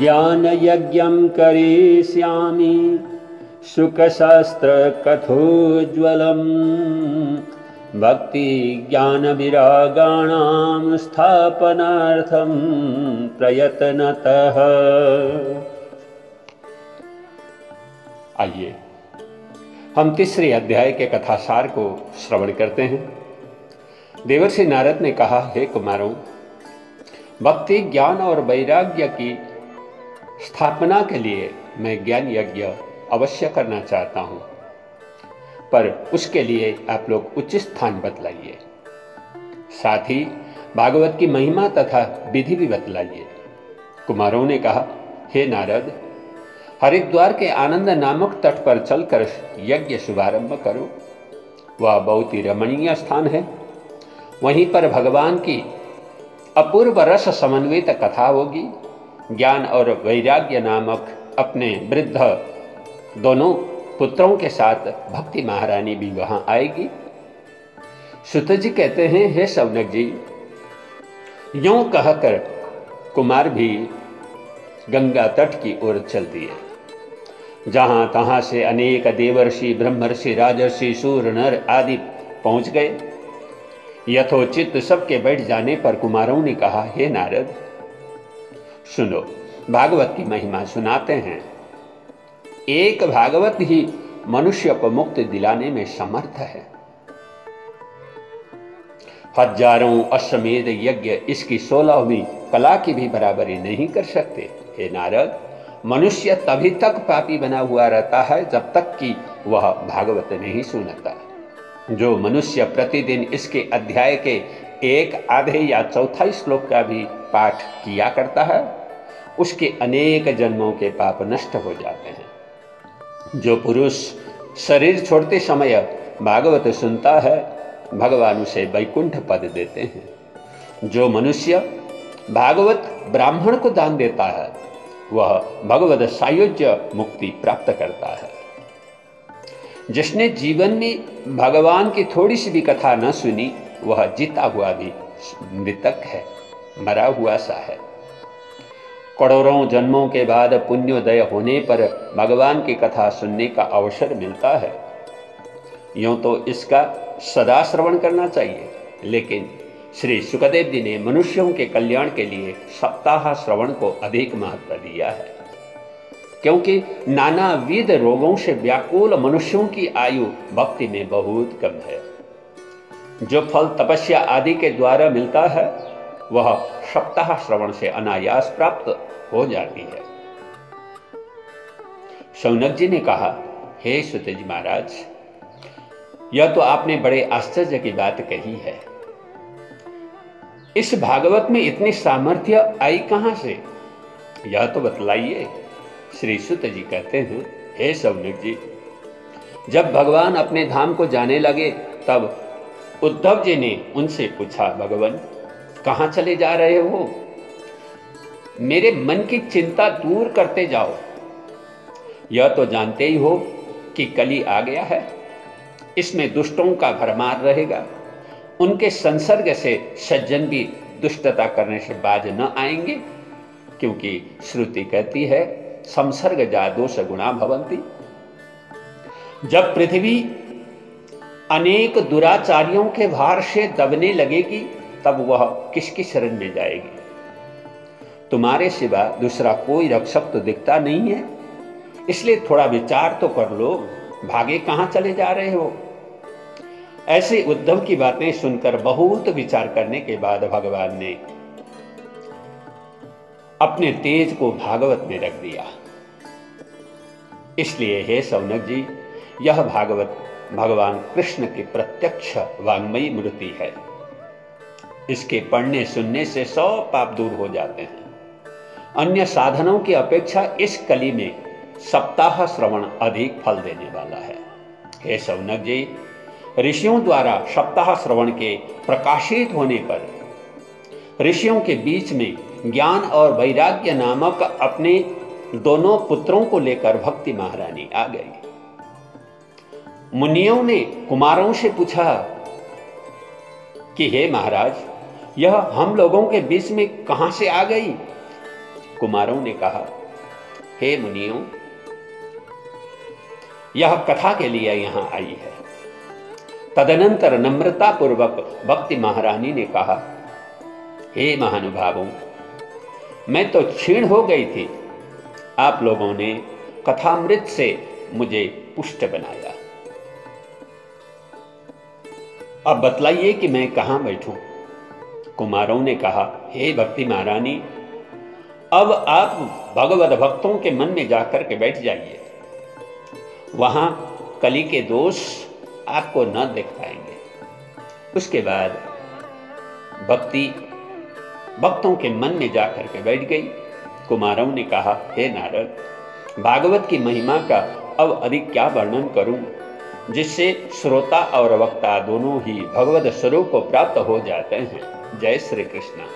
ज्ञान यज्ञं करिष्यामि सुखशास्त्र कथोज्ज्वलम् भक्ति ज्ञान विरागाणां स्थापनार्थं प्रयत्नतः। आइए हम तीसरे अध्याय के कथासार को श्रवण करते हैं। देवर्षि नारद ने कहा, हे कुमारों, भक्ति ज्ञान और वैराग्य की स्थापना के लिए मैं ज्ञान यज्ञ अवश्य करना चाहता हूं, पर उसके लिए आप लोग उचित स्थान बतलाइए, साथ ही भागवत की महिमा तथा विधि भी बतलाइए। कुमारों ने कहा, हे नारद, हरिद्वार के आनंद नामक तट पर चलकर यज्ञ शुभारंभ करो। वह बहुत ही रमणीय स्थान है। वहीं पर भगवान की अपूर्व रस समन्वित कथा होगी। ज्ञान और वैराग्य नामक अपने वृद्ध दोनों पुत्रों के साथ भक्ति महारानी भी वहां आएगी। सुत जी कहते हैं, हे शौनक जी, यूं कहकर कुमार भी गंगा तट की ओर चल दिए। जहां तहां से अनेक देवर्षि, ब्रह्मर्षि, राजर्षि, सूर, नर आदि पहुंच गए। यथोचित सबके बैठ जाने पर कुमारों ने कहा, हे नारद, सुनो, भागवत की महिमा सुनाते हैं। एक भागवत ही मनुष्य को मुक्ति दिलाने में समर्थ है। हजारों अश्वमेध यज्ञ इसकी 16वीं कला की भी बराबरी नहीं कर सकते। हे नारद, मनुष्य तभी तक पापी बना हुआ रहता है जब तक कि वह भागवत नहीं सुनता। जो मनुष्य प्रतिदिन इसके अध्याय के एक आधे या चौथाई श्लोक का भी पाठ किया करता है, उसके अनेक जन्मों के पाप नष्ट हो जाते हैं। जो पुरुष शरीर छोड़ते समय भागवत सुनता है, भगवान उसे वैकुंठ पद देते हैं। जो मनुष्य भागवत ब्राह्मण को दान देता है, वह भगवत सायुज्य मुक्ति प्राप्त करता है। जिसने जीवन में भगवान की थोड़ी सी भी कथा न सुनी, वह जीता हुआ भी मृतक है, मरा हुआ सा है। करोड़ों जन्मों के बाद पुण्योदय होने पर भगवान की कथा सुनने का अवसर मिलता है। यूं तो इसका सदा श्रवण करना चाहिए, लेकिन श्री सुखदेव जी ने मनुष्यों के कल्याण के लिए सप्ताह श्रवण को अधिक महत्व दिया है, क्योंकि नानाविध रोगों से व्याकुल मनुष्यों की आयु भक्ति में बहुत कम है। जो फल तपस्या आदि के द्वारा मिलता है, वह सप्ताह श्रवण से अनायास प्राप्त हो जाती है। शौनक जी ने कहा, हे सुत जी महाराज, यह तो आपने बड़े आश्चर्य की बात कही है। इस भागवत में इतनी सामर्थ्य आई कहां से, यह तो बतलाइए। श्री सुत जी कहते हैं, हे शौनक जी, जब भगवान अपने धाम को जाने लगे, तब उद्धव जी ने उनसे पूछा, भगवान कहां चले जा रहे हो? मेरे मन की चिंता दूर करते जाओ। यह तो जानते ही हो कि कली आ गया है। इसमें दुष्टों का भरमार रहेगा। उनके संसर्ग से सज्जन भी दुष्टता करने से बाज न आएंगे, क्योंकि श्रुति कहती है, संसर्ग जा दोष गुणा भवंती। जब पृथ्वी अनेक दुराचारियों के भार से दबने लगेगी, तब वह किसकी शरण में जाएगी? तुम्हारे सिवा दूसरा कोई रक्षक तो दिखता नहीं है, इसलिए थोड़ा विचार तो कर लो, भागे कहां चले जा रहे हो? ऐसे उद्धव की बातें सुनकर बहुत विचार करने के बाद भगवान ने अपने तेज को भागवत में रख दिया। इसलिए हे शौनक जी, यह भागवत भगवान कृष्ण की प्रत्यक्ष वाङ्मयी मूर्ति है। इसके पढ़ने सुनने से 100 पाप दूर हो जाते हैं। अन्य साधनों की अपेक्षा इस कली में सप्ताह श्रवण अधिक फल देने वाला है। हे शौनक जी, ऋषियों द्वारा सप्ताह श्रवण के प्रकाशित होने पर ऋषियों के बीच में ज्ञान और वैराग्य नामक अपने दोनों पुत्रों को लेकर भक्ति महारानी आ गई। मुनियों ने कुमारों से पूछा कि हे महाराज, यह हम लोगों के बीच में कहां से आ गई? कुमारों ने कहा, हे मुनियों, यह कथा के लिए यहां आई है। तदनंतर नम्रता पूर्वक भक्ति महारानी ने कहा, हे महानुभावों, मैं तो क्षीण हो गई थी, आप लोगों ने कथामृत से मुझे पुष्ट बनाया। अब बतलाइए कि मैं कहां बैठूं। कुमारों ने कहा, हे भक्ति महारानी, अब आप भगवत भक्तों के मन में जाकर के बैठ जाइए, वहां कली के दोष आपको न देख पाएंगे। उसके बाद भक्ति भक्तों के मन में जाकर के बैठ गई। कुमारों ने कहा, हे नारद, भागवत की महिमा का अब अधिक क्या वर्णन करूं, जिससे श्रोता और वक्ता दोनों ही भगवत स्वरूप को प्राप्त हो जाते हैं। जय श्री कृष्ण।